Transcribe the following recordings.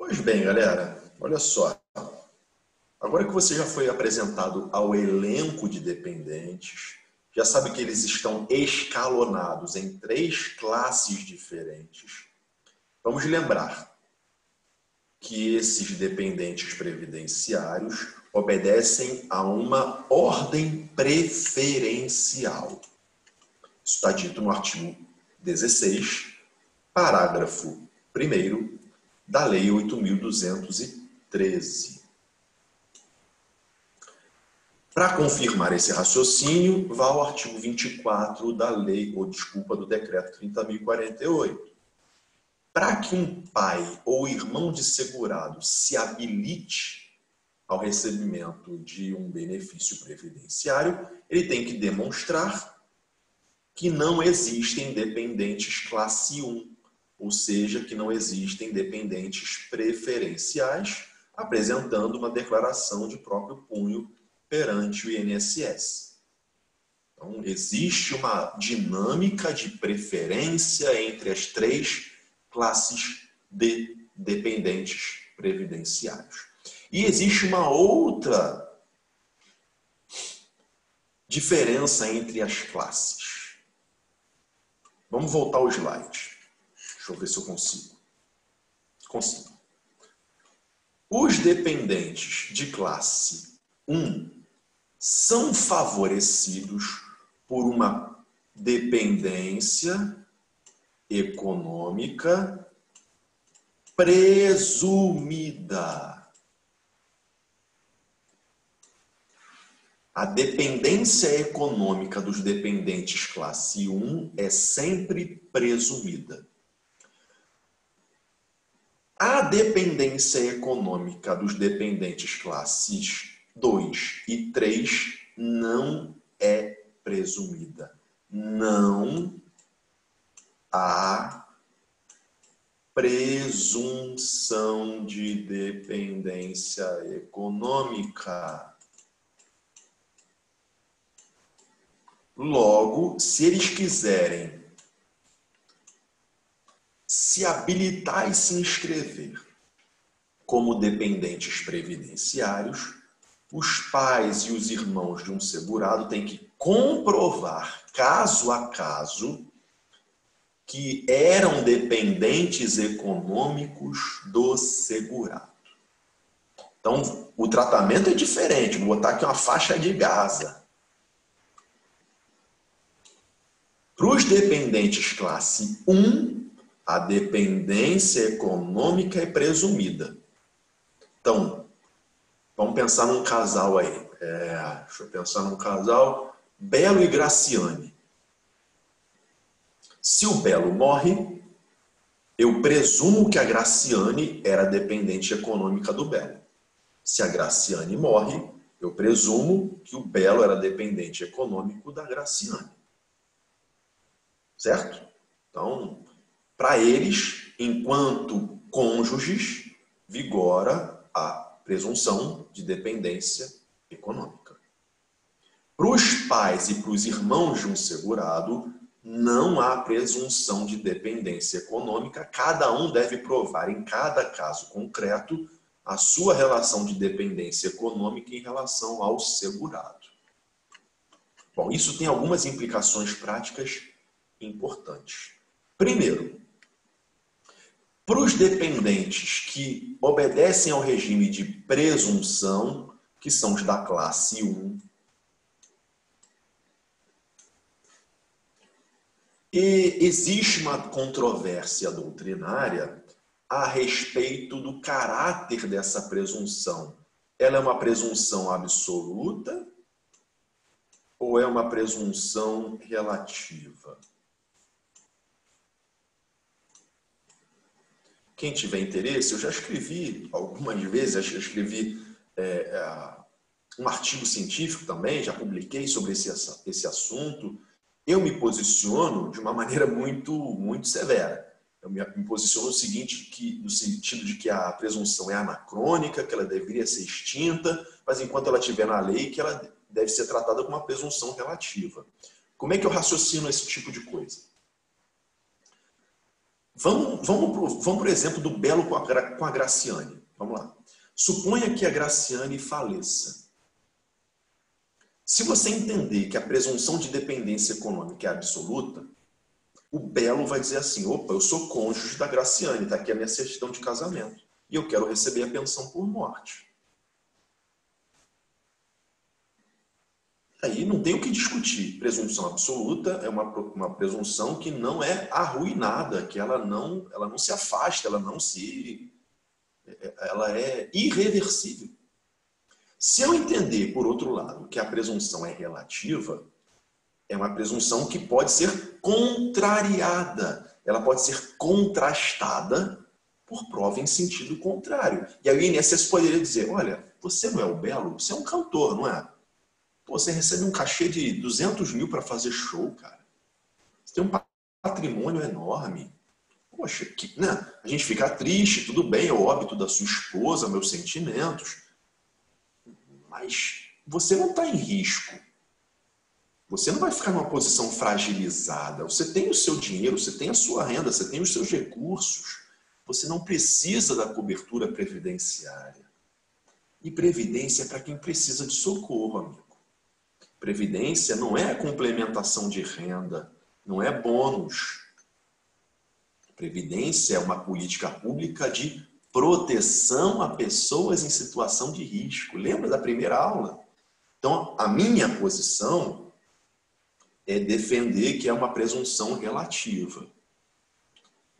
Pois bem, galera, olha só. Agora que você já foi apresentado ao elenco de dependentes, já sabe que eles estão escalonados em 3 classes diferentes. Vamos lembrar que esses dependentes previdenciários obedecem a uma ordem preferencial. Isso está dito no artigo 16, parágrafo 1º da Lei 8.213. Para confirmar esse raciocínio, vá ao artigo 24 da lei, do decreto 30.048. Para que um pai ou irmão de segurado se habilite ao recebimento de um benefício previdenciário, ele tem que demonstrar que não existem dependentes classe 1, ou seja, que não existem dependentes preferenciais, apresentando uma declaração de próprio punho perante o INSS. Então, existe uma dinâmica de preferência entre as 3 classes de dependentes previdenciários. E existe uma outra diferença entre as classes. Vamos voltar ao slide. Deixa eu ver se eu consigo. Consigo. Os dependentes de classe 1 são favorecidos por uma dependência econômica presumida. A dependência econômica dos dependentes classe 1 é sempre presumida. A dependência econômica dos dependentes classes 2 e 3 não é presumida. Não há presunção de dependência econômica. Logo, se eles quiserem se habilitar e se inscrever como dependentes previdenciários, os pais e os irmãos de um segurado têm que comprovar, caso a caso, que eram dependentes econômicos do segurado. Então, o tratamento é diferente. Vou botar aqui uma faixa de Gaza. Para os dependentes classe 1, a dependência econômica é presumida. Então, vamos pensar num casal aí. Deixa eu pensar num casal, Belo e Graciane. Se o Belo morre, eu presumo que a Graciane era dependente econômica do Belo. Se a Graciane morre, eu presumo que o Belo era dependente econômico da Graciane. Certo? Então, para eles, enquanto cônjuges, vigora a presunção de dependência econômica. Para os pais e para os irmãos de um segurado, não há presunção de dependência econômica. Cada um deve provar, em cada caso concreto, a sua relação de dependência econômica em relação ao segurado. Bom, isso tem algumas implicações práticas importantes. Primeiro, para os dependentes que obedecem ao regime de presunção, que são os da classe 1, e existe uma controvérsia doutrinária a respeito do caráter dessa presunção. Ela é uma presunção absoluta ou é uma presunção relativa? Quem tiver interesse, eu já escrevi algumas vezes, eu escrevi um artigo científico também, já publiquei sobre esse assunto. Eu me posiciono de uma maneira muito severa. Eu me posiciono no sentido de que a presunção é anacrônica, que ela deveria ser extinta, mas enquanto ela estiver na lei, que ela deve ser tratada como uma presunção relativa. Como é que eu raciocino esse tipo de coisa? Vamos por exemplo do Belo com a Graciane. Vamos lá. Suponha que a Graciane faleça. Se você entender que a presunção de dependência econômica é absoluta, o Belo vai dizer assim, opa, eu sou cônjuge da Graciane, está aqui a minha certidão de casamento, e eu quero receber a pensão por morte. Aí não tem o que discutir. Presunção absoluta é uma presunção que não é arruinada, que ela não se afasta, ela é irreversível. Se eu entender, por outro lado, que a presunção é relativa, é uma presunção que pode ser contrariada. Ela pode ser contrastada por prova em sentido contrário. E aí o INSS poderia dizer, olha, você não é o Belo, você é um cantor, não é? Pô, você recebe um cachê de 200 mil para fazer show, cara. Você tem um patrimônio enorme. Poxa, né? A gente fica triste, tudo bem, é o óbito da sua esposa, meus sentimentos. Mas você não está em risco. Você não vai ficar numa posição fragilizada. Você tem o seu dinheiro, você tem a sua renda, você tem os seus recursos. Você não precisa da cobertura previdenciária. E previdência é para quem precisa de socorro, amigo. Previdência não é complementação de renda, não é bônus. Previdência é uma política pública de proteção a pessoas em situação de risco. Lembra da primeira aula? Então, a minha posição é defender que é uma presunção relativa.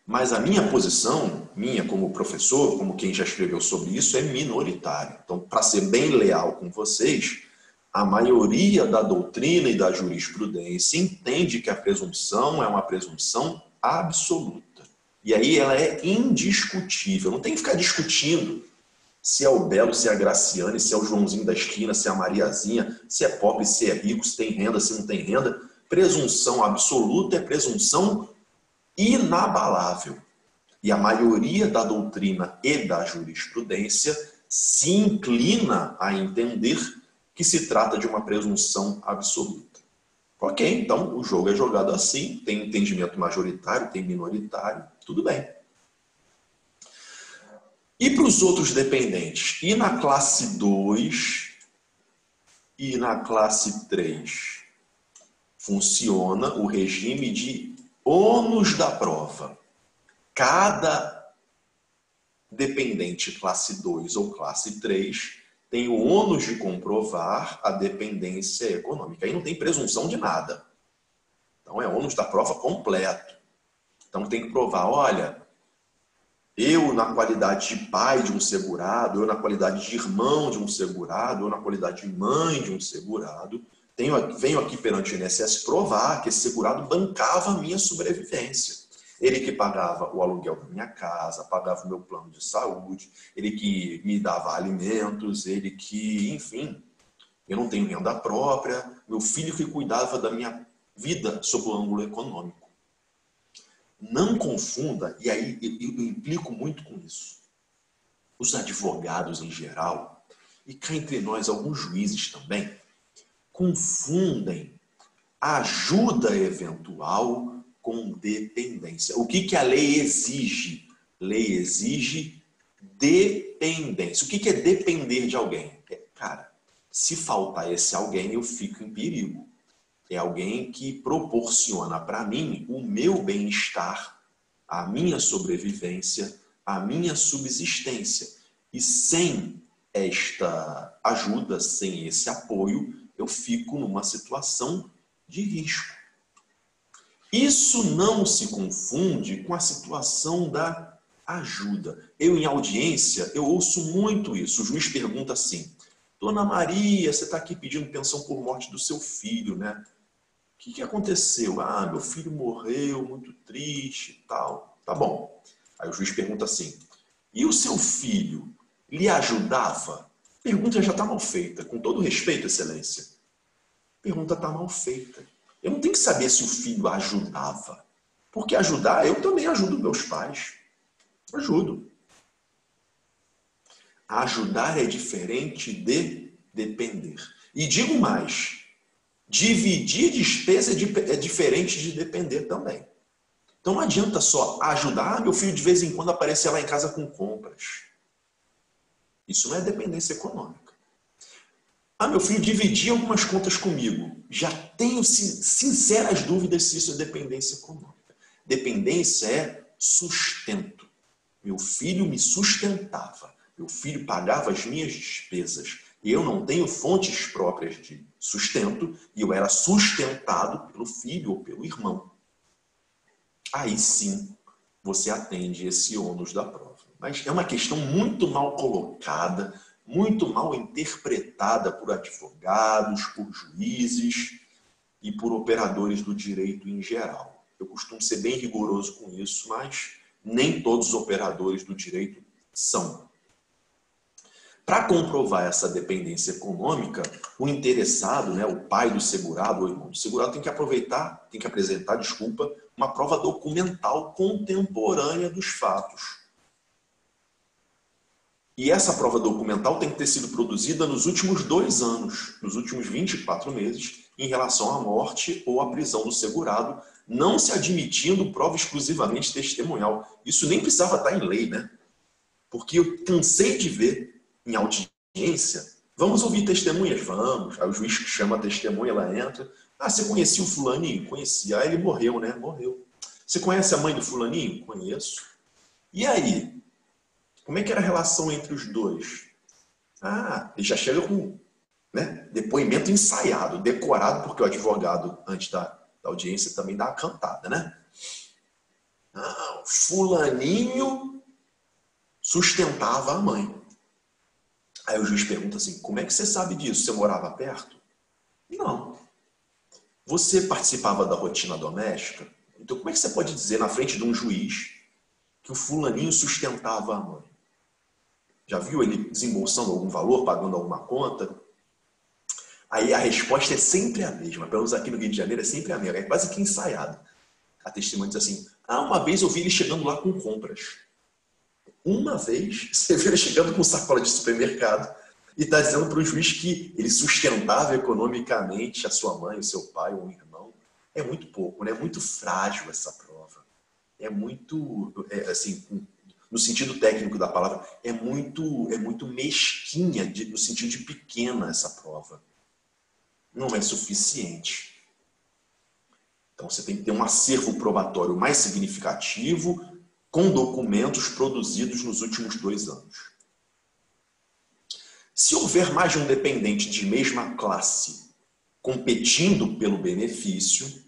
Mas a minha posição, minha como professor, como quem já escreveu sobre isso, é minoritária. Então, para ser bem leal com vocês, a maioria da doutrina e da jurisprudência entende que a presunção é uma presunção absoluta. E aí ela é indiscutível. Não tem que ficar discutindo se é o Belo, se é a Graciane, se é o Joãozinho da esquina, se é a Mariazinha, se é pobre, se é rico, se tem renda, se não tem renda. Presunção absoluta é presunção inabalável. E a maioria da doutrina e da jurisprudência se inclina a entender que se trata de uma presunção absoluta. Ok, então o jogo é jogado assim, tem entendimento majoritário, tem minoritário, tudo bem. E para os outros dependentes? E na classe 2 e na classe 3? Funciona o regime de ônus da prova. Cada dependente classe 2 ou classe 3 tem o ônus de comprovar a dependência econômica. Aí não tem presunção de nada. Então é ônus da prova completo. Então tem que provar, olha, eu na qualidade de pai de um segurado, eu na qualidade de irmão de um segurado, eu na qualidade de mãe de um segurado, venho aqui perante o INSS provar que esse segurado bancava a minha sobrevivência. Ele que pagava o aluguel da minha casa, pagava o meu plano de saúde, ele que me dava alimentos, ele que, enfim, eu não tenho renda própria, meu filho que cuidava da minha vida sob o ângulo econômico. Não confunda, e aí eu implico muito com isso, os advogados em geral, e cá entre nós alguns juízes também, confundem ajuda eventual com dependência. O que a lei exige? Lei exige dependência. O que é depender de alguém? Cara, se faltar esse alguém, eu fico em perigo. É alguém que proporciona para mim o meu bem-estar, a minha sobrevivência, a minha subsistência. E sem esta ajuda, sem esse apoio, eu fico numa situação de risco. Isso não se confunde com a situação da ajuda. Eu, em audiência, eu ouço muito isso. O juiz pergunta assim, Dona Maria, você está aqui pedindo pensão por morte do seu filho, né? O que aconteceu? Ah, meu filho morreu, muito triste e tal. Tá bom. Aí o juiz pergunta assim, e o seu filho lhe ajudava? Pergunta já está mal feita. Com todo respeito, excelência. Pergunta está mal feita. Eu não tenho que saber se o filho ajudava. Porque ajudar, eu também ajudo meus pais. Ajudo. Ajudar é diferente de depender. E digo mais, dividir despesa é diferente de depender também. Então não adianta só ajudar. Ah, meu filho de vez em quando aparece lá em casa com compras. Isso não é dependência econômica. Ah, meu filho dividia algumas contas comigo. Já tenho sinceras dúvidas se isso é dependência econômica. Dependência é sustento. Meu filho me sustentava. Meu filho pagava as minhas despesas. E eu não tenho fontes próprias de sustento e eu era sustentado pelo filho ou pelo irmão. Aí sim você atende esse ônus da prova. Mas é uma questão muito mal colocada, muito mal interpretada por advogados, por juízes e por operadores do direito em geral. Eu costumo ser bem rigoroso com isso, mas nem todos os operadores do direito são. Para comprovar essa dependência econômica, o interessado, né, o pai do segurado ou irmão do segurado, tem que apresentar, uma prova documental contemporânea dos fatos. E essa prova documental tem que ter sido produzida nos últimos 2 anos, nos últimos 24 meses, em relação à morte ou à prisão do segurado, não se admitindo prova exclusivamente testemunhal. Isso nem precisava estar em lei, né? Porque eu cansei de ver em audiência, vamos ouvir testemunhas? Vamos. Aí o juiz chama a testemunha, ela entra. Ah, você conhecia o fulaninho? Conhecia. Ah, ele morreu, né? Morreu. Você conhece a mãe do fulaninho? Conheço. E aí? Como é que era a relação entre os dois? Ah, ele já chega com, né, depoimento ensaiado, decorado, porque o advogado, antes da audiência, também dá a cantada, né? Ah, o fulaninho sustentava a mãe. Aí o juiz pergunta assim, como é que você sabe disso? Você morava perto? Não. Você participava da rotina doméstica? Então como é que você pode dizer na frente de um juiz que o fulaninho sustentava a mãe? Já viu ele desembolsando algum valor, pagando alguma conta? Aí a resposta é sempre a mesma. Pelo menos aqui no Rio de Janeiro é sempre a mesma. É quase que ensaiado. A testemunha diz assim, ah, uma vez eu vi ele chegando lá com compras. Uma vez você viu ele chegando com sacola de supermercado e está dizendo para o juiz que ele sustentava economicamente a sua mãe, o seu pai ou um irmão. É muito pouco, né? É muito frágil essa prova. É muito, assim, no sentido técnico da palavra, é muito mesquinha, no sentido de pequena essa prova. Não é suficiente. Então você tem que ter um acervo probatório mais significativo com documentos produzidos nos últimos 2 anos. Se houver mais de um dependente de mesma classe competindo pelo benefício,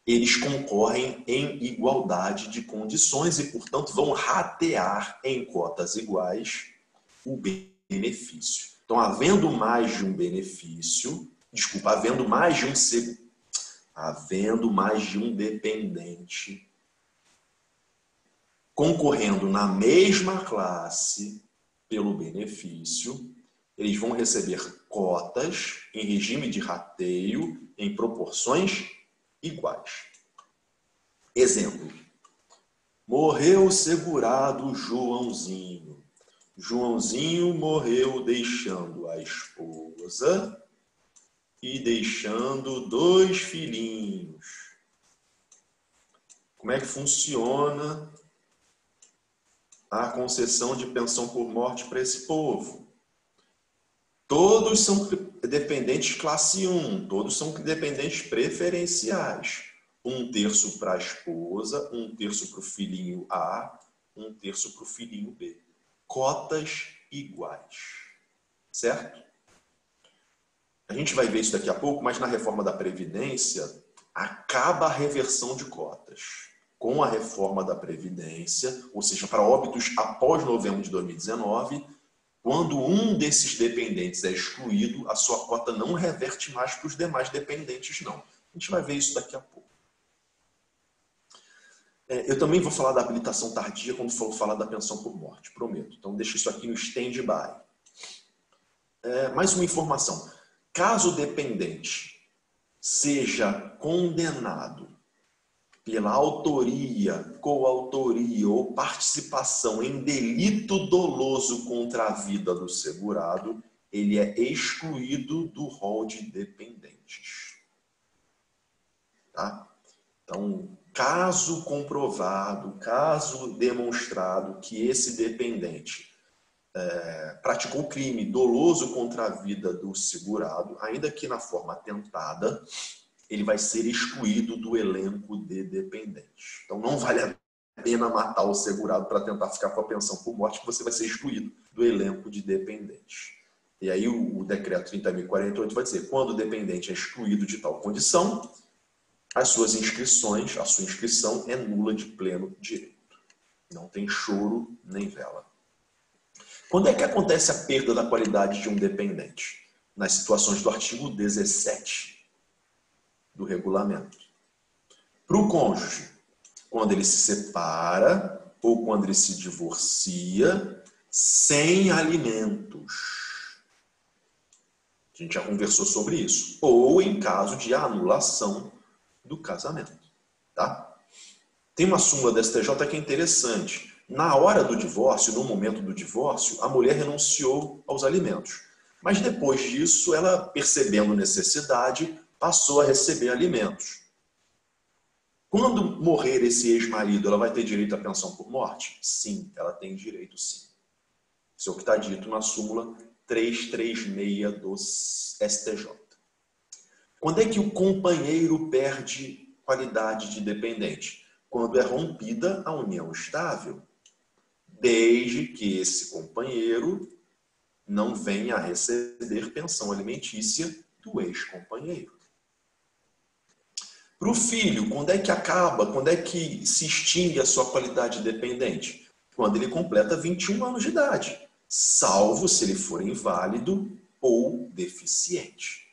eles concorrem em igualdade de condições e, portanto, vão ratear em cotas iguais o benefício. Então, havendo mais de um benefício, havendo mais de um dependente concorrendo na mesma classe pelo benefício, eles vão receber cotas em regime de rateio em proporções iguais. Exemplo. Morreu o segurado Joãozinho. Joãozinho morreu deixando a esposa e deixando 2 filhinhos. Como é que funciona a concessão de pensão por morte para esse povo? Todos são dependentes classe 1, todos são dependentes preferenciais. 1/3 para a esposa, 1/3 para o filhinho A, 1/3 para o filhinho B. Cotas iguais. Certo? A gente vai ver isso daqui a pouco, mas na reforma da Previdência acaba a reversão de cotas. Com a reforma da Previdência, ou seja, para óbitos após novembro de 2019, quando um desses dependentes é excluído, a sua cota não reverte mais para os demais dependentes, não. A gente vai ver isso daqui a pouco. Eu também vou falar da habilitação tardia quando for falar da pensão por morte, prometo. Então, deixa isso aqui no stand-by. Mais uma informação. Caso o dependente seja condenado pela autoria, coautoria ou participação em delito doloso contra a vida do segurado, ele é excluído do rol de dependentes. Tá? Então, caso comprovado, caso demonstrado que esse dependente praticou crime doloso contra a vida do segurado, ainda que na forma atentada, ele vai ser excluído do elenco de dependentes. Então, não vale a pena matar o segurado para tentar ficar com a pensão por morte, que você vai ser excluído do elenco de dependentes. E aí o decreto 30.048 vai dizer, quando o dependente é excluído de tal condição, a sua inscrição é nula de pleno direito. Não tem choro nem vela. Quando é que acontece a perda da qualidade de um dependente? Nas situações do artigo 17 do regulamento. Para o cônjuge, quando ele se separa ou quando ele se divorcia sem alimentos. A gente já conversou sobre isso. Ou em caso de anulação do casamento. Tá? Tem uma súmula da STJ que é interessante. Na hora do divórcio, no momento do divórcio, a mulher renunciou aos alimentos. Mas depois disso, ela, percebendo necessidade, passou a receber alimentos. Quando morrer esse ex-marido, ela vai ter direito à pensão por morte? Sim, ela tem direito sim. Isso é o que está dito na súmula 336 do STJ. Quando é que o companheiro perde qualidade de dependente? Quando é rompida a união estável. Desde que esse companheiro não venha a receber pensão alimentícia do ex-companheiro. Para o filho, quando é que acaba, quando é que se extingue a sua qualidade dependente? Quando ele completa 21 anos de idade, salvo se ele for inválido ou deficiente.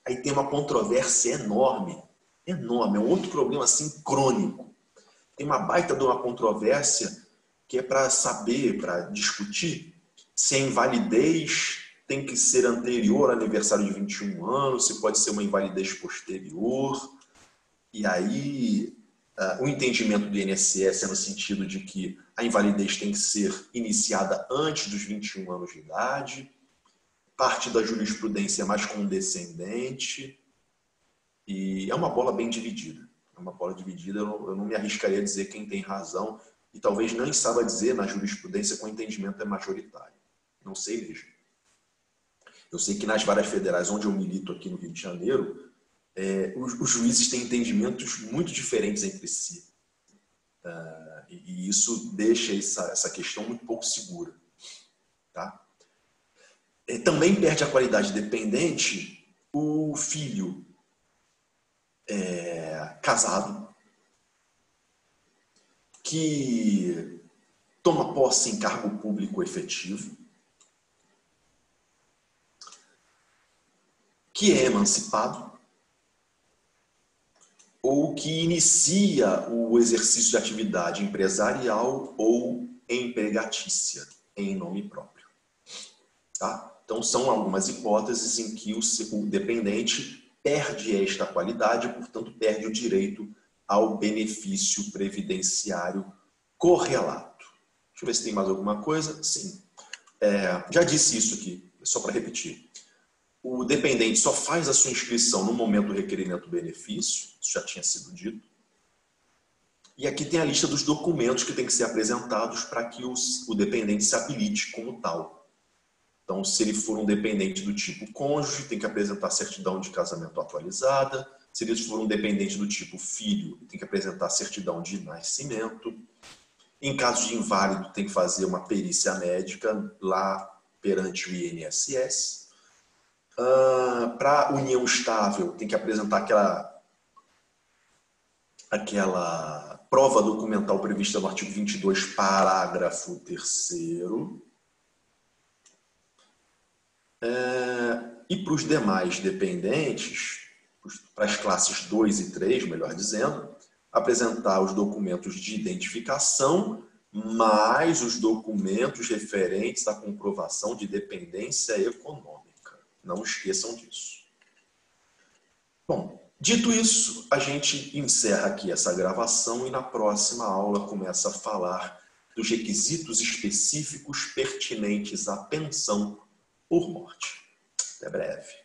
Aí tem uma controvérsia enorme, é um outro problema assim crônico. Tem uma baita de uma controvérsia que é para saber, para discutir se a invalidez tem que ser anterior ao aniversário de 21 anos, se pode ser uma invalidez posterior. E aí, o entendimento do INSS é no sentido de que a invalidez tem que ser iniciada antes dos 21 anos de idade. Parte da jurisprudência é mais condescendente. E é uma bola bem dividida. É uma bola dividida, eu não me arriscaria a dizer quem tem razão. E talvez nem saiba dizer na jurisprudência que o entendimento é majoritário. Não sei mesmo. Eu sei que nas varas federais onde eu milito aqui no Rio de Janeiro, os juízes têm entendimentos muito diferentes entre si. E isso deixa essa questão muito pouco segura. Tá? Também perde a qualidade dependente o filho casado, que toma posse em cargo público efetivo, que é emancipado, ou que inicia o exercício de atividade empresarial ou empregatícia em nome próprio. Tá? Então, são algumas hipóteses em que o dependente perde esta qualidade, portanto, perde o direito ao benefício previdenciário correlato. Deixa eu ver se tem mais alguma coisa. Sim. Já disse isso aqui, só para repetir. O dependente só faz a sua inscrição no momento do requerimento do benefício, isso já tinha sido dito. E aqui tem a lista dos documentos que têm que ser apresentados para que o dependente se habilite como tal. Então, se ele for um dependente do tipo cônjuge, tem que apresentar certidão de casamento atualizada. Se ele for um dependente do tipo filho, tem que apresentar certidão de nascimento. Em caso de inválido, tem que fazer uma perícia médica lá perante o INSS. Para união estável, tem que apresentar aquela prova documental prevista no artigo 22, parágrafo 3º. E para os demais dependentes, para as classes 2 e 3, melhor dizendo, apresentar os documentos de identificação, mais os documentos referentes à comprovação de dependência econômica. Não esqueçam disso. Bom, dito isso, a gente encerra aqui essa gravação e na próxima aula começa a falar dos requisitos específicos pertinentes à pensão por morte. Até breve.